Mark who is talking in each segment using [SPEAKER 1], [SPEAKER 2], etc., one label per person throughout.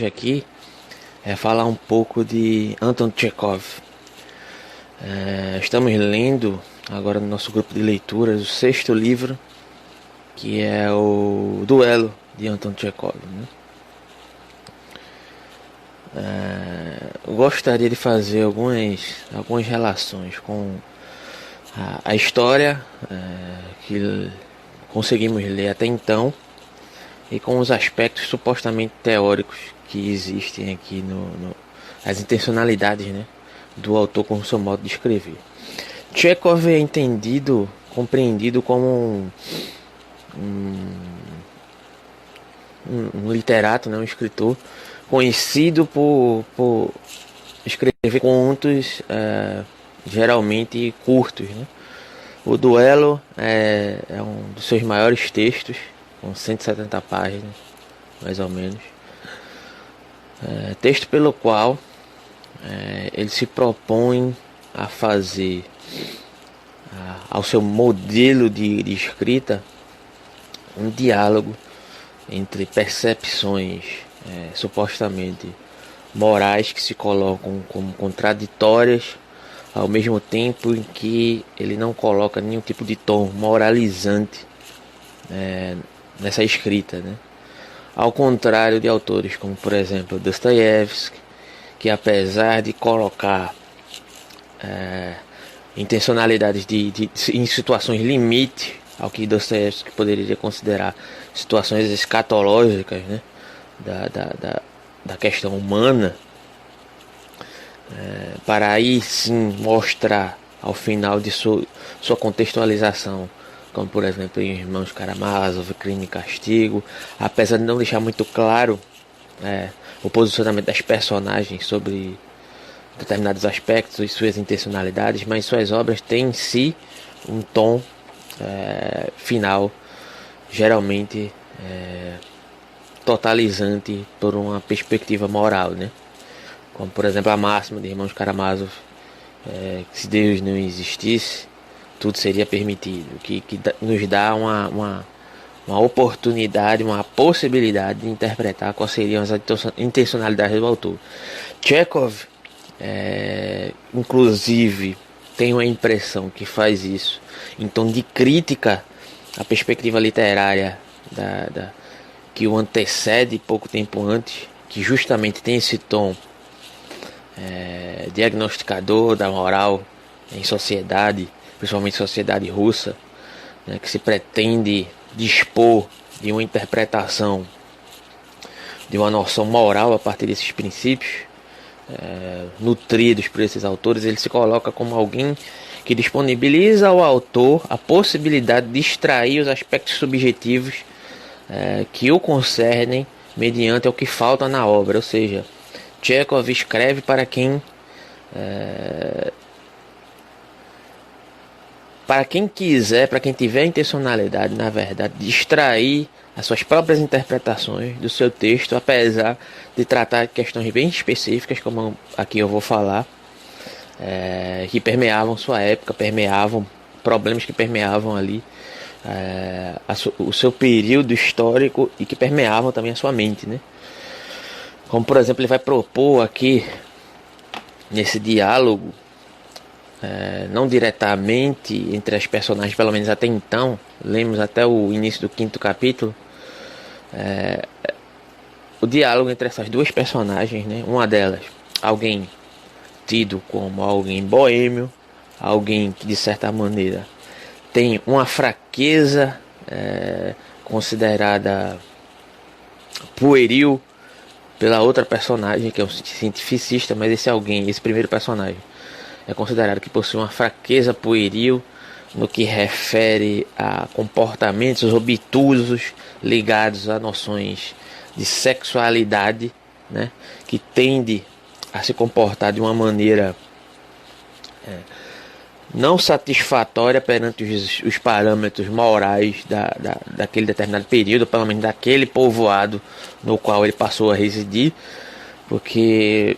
[SPEAKER 1] aqui é falar um pouco de Anton Chekhov. Estamos lendo agora no nosso grupo de leituras o sexto livro, que é o Duelo de Anton Chekhov, né? Eu gostaria de fazer algumas relações com a história que conseguimos ler até então e com os aspectos supostamente teóricos que existem aqui as intencionalidades, né, do autor com o seu modo de escrever. Chekhov é compreendido como um literato, né, um escritor conhecido por escrever contos geralmente curtos, né? O Duelo é um dos seus maiores textos, com 170 páginas, mais ou menos. Texto pelo qual ele se propõe a fazer ao seu modelo de escrita um diálogo entre percepções supostamente morais que se colocam como contraditórias, ao mesmo tempo em que ele não coloca nenhum tipo de tom moralizante nessa escrita, né? Ao contrário de autores como, por exemplo, Dostoiévski, que apesar de colocar intencionalidades em situações limite ao que Dostoiévski poderia considerar situações escatológicas, né, da questão humana, para aí sim mostrar ao final de sua contextualização, como por exemplo em Irmãos Karamazov, Crime e Castigo, apesar de não deixar muito claro o posicionamento das personagens sobre determinados aspectos e suas intencionalidades, mas suas obras têm em si um tom final geralmente totalizante por uma perspectiva moral, né? Como por exemplo a máxima de Irmãos Karamazov, que se Deus não existisse, tudo seria permitido, que nos dá uma oportunidade, uma possibilidade de interpretar quais seriam as intencionalidades do autor. Chekhov, inclusive, tem uma impressão que faz isso em tom de crítica à perspectiva literária que o antecede pouco tempo antes, que justamente tem esse tom diagnosticador da moral em sociedade, principalmente sociedade russa, né, que se pretende dispor de uma interpretação de uma noção moral a partir desses princípios nutridos por esses autores. Ele se coloca como alguém que disponibiliza ao autor a possibilidade de extrair os aspectos subjetivos que o concernem mediante o que falta na obra, ou seja, Chekhov escreve para quem quiser, para quem tiver intencionalidade, na verdade, de extrair as suas próprias interpretações do seu texto, apesar de tratar questões bem específicas, como aqui eu vou falar, que permeavam sua época, problemas que permeavam ali o seu período histórico e que permeavam também a sua mente, né? Como por exemplo, ele vai propor aqui nesse diálogo, não diretamente entre as personagens, pelo menos até então, lemos até o início do 5º capítulo, o diálogo entre essas duas personagens, né? Uma delas, alguém tido como alguém boêmio, alguém que de certa maneira tem uma fraqueza considerada pueril pela outra personagem, que é um cientificista, mas esse primeiro personagem, é considerado que possui uma fraqueza pueril no que refere a comportamentos obtusos ligados a noções de sexualidade, né, que tende a se comportar de uma maneira não satisfatória perante os parâmetros morais daquele determinado período, pelo menos daquele povoado no qual ele passou a residir, porque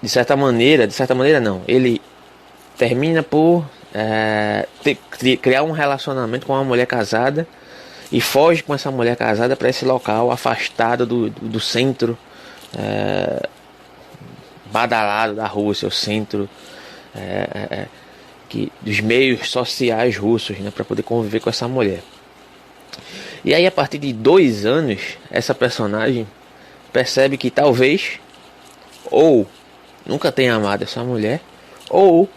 [SPEAKER 1] de certa maneira não, ele termina por criar um relacionamento com uma mulher casada e foge com essa mulher casada para esse local afastado do centro badalado da Rússia, o centro dos meios sociais russos, né, para poder conviver com essa mulher. E aí, a partir de 2 anos, essa personagem percebe que talvez ou nunca tenha amado essa mulher, ou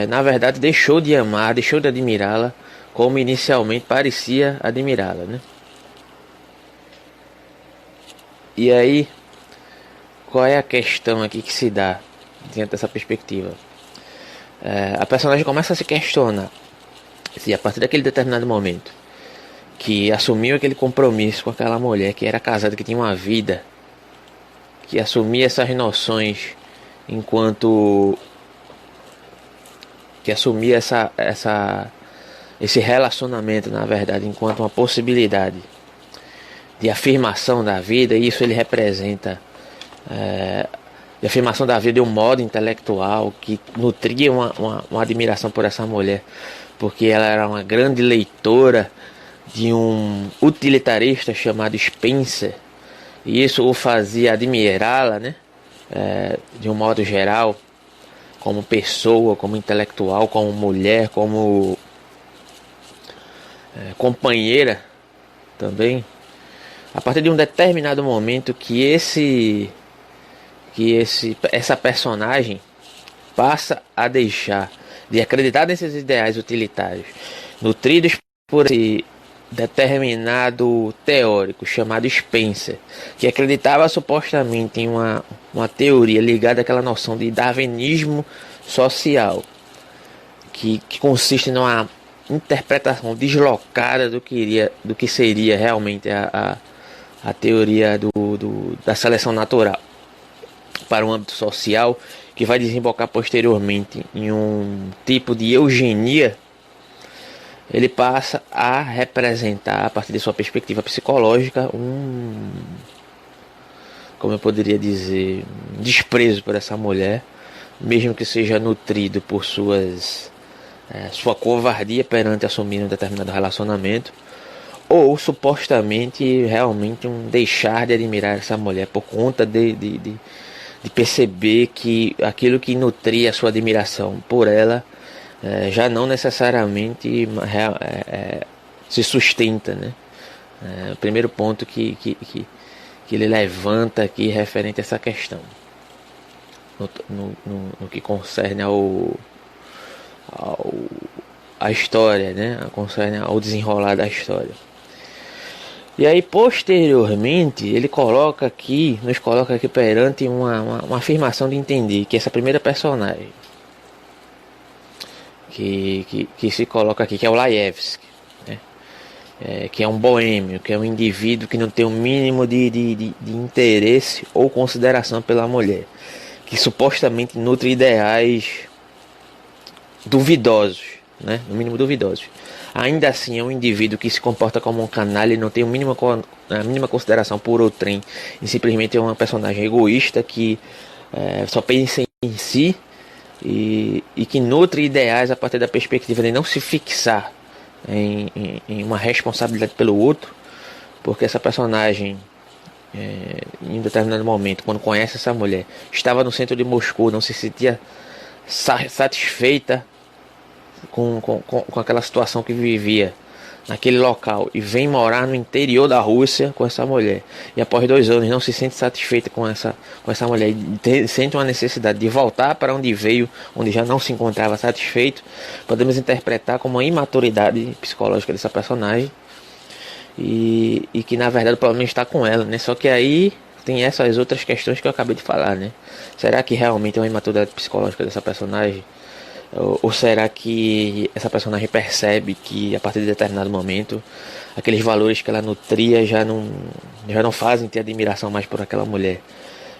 [SPEAKER 1] na verdade deixou de amar, deixou de admirá-la como inicialmente parecia admirá-la, né? E aí, qual é a questão aqui que se dá diante dessa perspectiva? A personagem começa a se questionar se a partir daquele determinado momento que assumiu aquele compromisso com aquela mulher que era casada, que tinha uma vida, que assumia essas noções enquanto que assumia esse relacionamento, na verdade, enquanto uma possibilidade de afirmação da vida. E isso ele representa de afirmação da vida de um modo intelectual que nutria uma admiração por essa mulher, porque ela era uma grande leitora de um utilitarista chamado Spencer, e isso o fazia admirá-la, né? De um modo geral, como pessoa, como intelectual, como mulher, como companheira também. A partir de um determinado momento que essa personagem passa a deixar de acreditar nesses ideais utilitários, nutridos por esse determinado teórico chamado Spencer, que acreditava supostamente em uma teoria ligada àquela noção de darwinismo social, que consiste numa interpretação deslocada do que seria realmente a teoria da seleção natural para o âmbito social, que vai desembocar posteriormente em um tipo de eugenia. Ele passa a representar, a partir de sua perspectiva psicológica, como eu poderia dizer, um desprezo por essa mulher, mesmo que seja nutrido por sua covardia perante assumir um determinado relacionamento, ou supostamente realmente um deixar de admirar essa mulher por conta de perceber que aquilo que nutria a sua admiração por ela já não necessariamente se sustenta, né? O primeiro ponto que ele levanta aqui referente a essa questão, no que concerne a história, né? Concerne ao desenrolar da história. E aí, posteriormente, ele nos coloca aqui perante uma afirmação de entender que essa primeira personagem que se coloca aqui, que é o Laevski, né? Que é um boêmio, que é um indivíduo que não tem o mínimo de interesse ou consideração pela mulher, que supostamente nutre ideais duvidosos, né? No mínimo duvidosos. Ainda assim é um indivíduo que se comporta como um canalha e não tem a mínima consideração por outrem, e simplesmente é uma personagem egoísta que só pensa em si, e que nutre ideais a partir da perspectiva de não se fixar em uma responsabilidade pelo outro, porque essa personagem, em um determinado momento, quando conhece essa mulher, estava no centro de Moscou, não se sentia satisfeita com aquela situação que vivia naquele local, e vem morar no interior da Rússia com essa mulher, e após 2 anos não se sente satisfeita com essa mulher, e sente uma necessidade de voltar para onde veio, onde já não se encontrava satisfeito. Podemos interpretar como uma imaturidade psicológica dessa personagem, e que na verdade provavelmente está com ela, né? Só que aí tem essas outras questões que eu acabei de falar, né? Será que realmente é uma imaturidade psicológica dessa personagem? Ou será que essa personagem percebe que a partir de determinado momento aqueles valores que ela nutria já não fazem ter admiração mais por aquela mulher?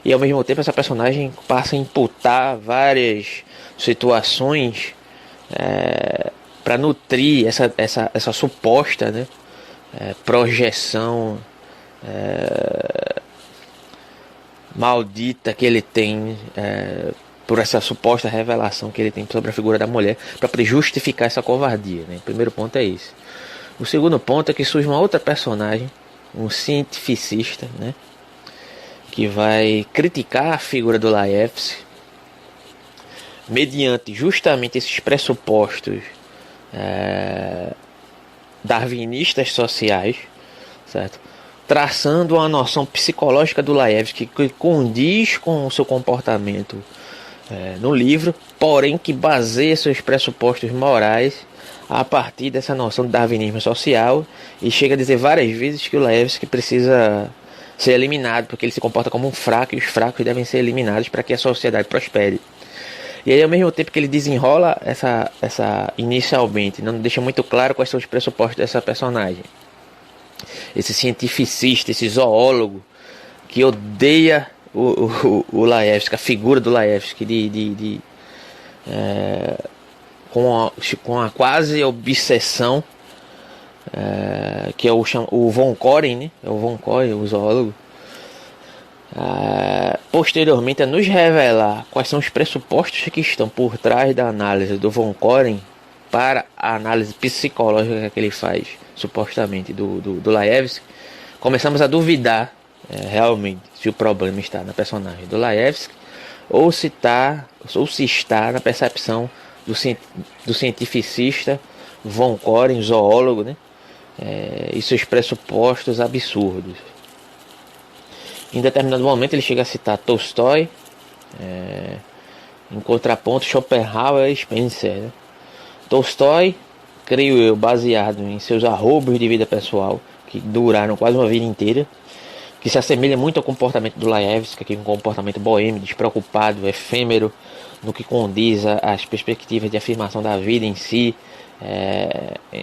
[SPEAKER 1] E ao mesmo tempo essa personagem passa a imputar várias situações para nutrir essa suposta, né, projeção maldita que ele tem, por essa suposta revelação que ele tem sobre a figura da mulher, para poder justificar essa covardia, né? O primeiro ponto é esse. O segundo ponto é que surge uma outra personagem, um cientificista, né? que vai criticar a figura do Laevski mediante justamente esses pressupostos darwinistas sociais, certo? Traçando uma noção psicológica do Laevski que condiz com o seu comportamento no livro, porém que baseia seus pressupostos morais a partir dessa noção de darwinismo social, e chega a dizer várias vezes que o Laevski precisa ser eliminado porque ele se comporta como um fraco e os fracos devem ser eliminados para que a sociedade prospere. E aí, ao mesmo tempo que ele desenrola essa inicialmente, não deixa muito claro quais são os pressupostos dessa personagem, esse cientificista, esse zoólogo que odeia o Laevski, a figura do Laevski com a quase obsessão, que é o Von Koren, né? É o Von Koren, o zoólogo. Posteriormente a nos revelar quais são os pressupostos que estão por trás da análise do Von Koren para a análise psicológica que ele faz supostamente do Laevski, começamos a duvidar realmente se o problema está na personagem do Laevski ou se está na percepção do cientificista Von Koren, zoólogo, né? E seus pressupostos absurdos. Em determinado momento ele chega a citar Tolstói, em contraponto Schopenhauer e Spencer, né? Tolstói, creio eu, baseado em seus arroubos de vida pessoal, que duraram quase uma vida inteira, que se assemelha muito ao comportamento do Laevski, que é um comportamento boêmio, despreocupado, efêmero, no que condiz às perspectivas de afirmação da vida em si,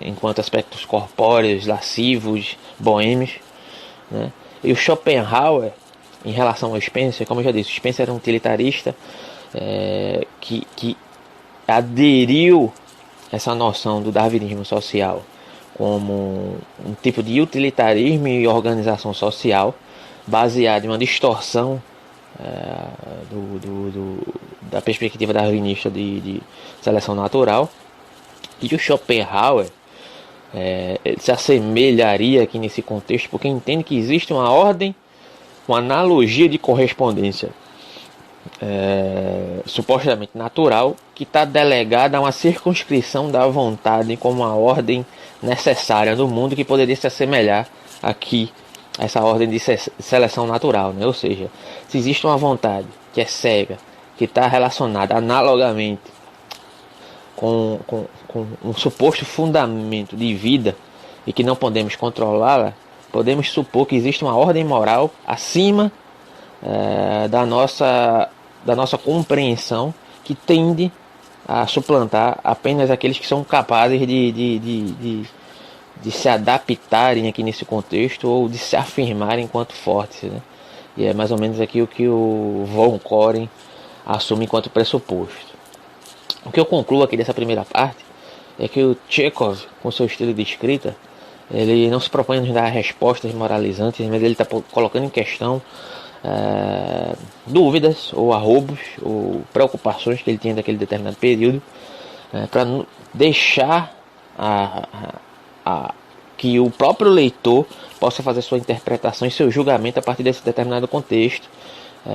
[SPEAKER 1] enquanto aspectos corpóreos, lascivos, boêmios, né? E o Schopenhauer, em relação ao Spencer, como eu já disse, o Spencer era um utilitarista que aderiu essa noção do darwinismo social como um tipo de utilitarismo e organização social baseado em uma distorção da perspectiva darwinista de seleção natural. E o Schopenhauer ele se assemelharia aqui nesse contexto porque entende que existe uma ordem, uma analogia de correspondência supostamente natural que está delegada a uma circunscrição da vontade como uma ordem necessária no mundo que poderia se assemelhar aqui a essa ordem de seleção natural, né? Ou seja, se existe uma vontade que é cega, que está relacionada analogamente com um suposto fundamento de vida e que não podemos controlá-la, podemos supor que existe uma ordem moral acima da nossa compreensão, que tende a suplantar apenas aqueles que são capazes de se adaptarem aqui nesse contexto ou de se afirmarem enquanto fortes, né? E é mais ou menos aqui o que o Von Koren assume enquanto pressuposto. O que eu concluo aqui dessa primeira parte é que o Chekhov, com seu estilo de escrita, ele não se propõe a nos dar respostas moralizantes, mas ele está colocando em questão dúvidas ou arroubos ou preocupações que ele tinha daquele determinado período, para deixar que o próprio leitor possa fazer sua interpretação e seu julgamento a partir desse determinado contexto,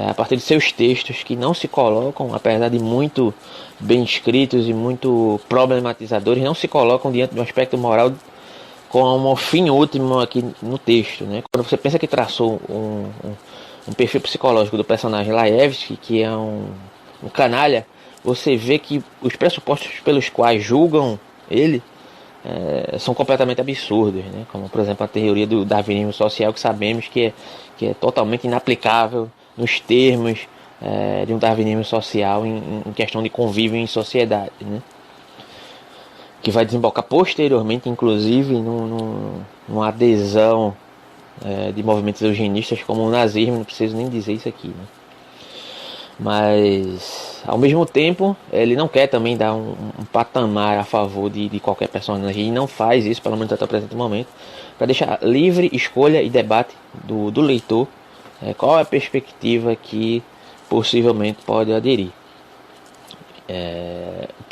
[SPEAKER 1] a partir de seus textos que não se colocam, apesar de muito bem escritos e muito problematizadores, não se colocam diante de um aspecto moral como fim último aqui no texto, né? Quando você pensa que traçou um perfil psicológico do personagem Laevski, que é um canalha, você vê que os pressupostos pelos quais julgam ele são completamente absurdos, né? Como, por exemplo, a teoria do darwinismo social, que sabemos que é totalmente inaplicável nos termos de um darwinismo social em questão de convívio em sociedade, né? Que vai desembocar posteriormente, inclusive, numa adesão de movimentos eugenistas como o nazismo. Não preciso nem dizer isso aqui, né? Mas, ao mesmo tempo, ele não quer também dar um patamar a favor de qualquer personagem, e não faz isso, pelo menos até o presente momento, para deixar livre escolha e debate do leitor qual é a perspectiva que possivelmente pode aderir.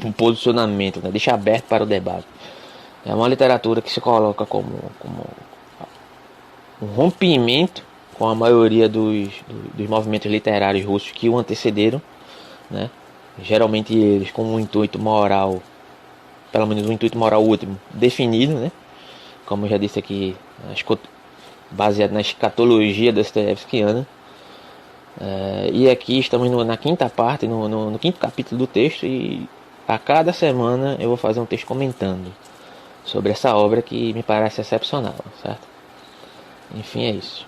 [SPEAKER 1] Um posicionamento, né? Deixa aberto para o debate. É uma literatura que se coloca como um rompimento com a maioria dos movimentos literários russos que o antecederam, né? Geralmente eles com um intuito moral, pelo menos um intuito moral último, definido, né? Como eu já disse aqui, baseado na escatologia dostoiévskiana. E aqui estamos na quinta parte, no quinto capítulo do texto, e a cada semana eu vou fazer um texto comentando sobre essa obra que me parece excepcional, certo? Enfim, é isso.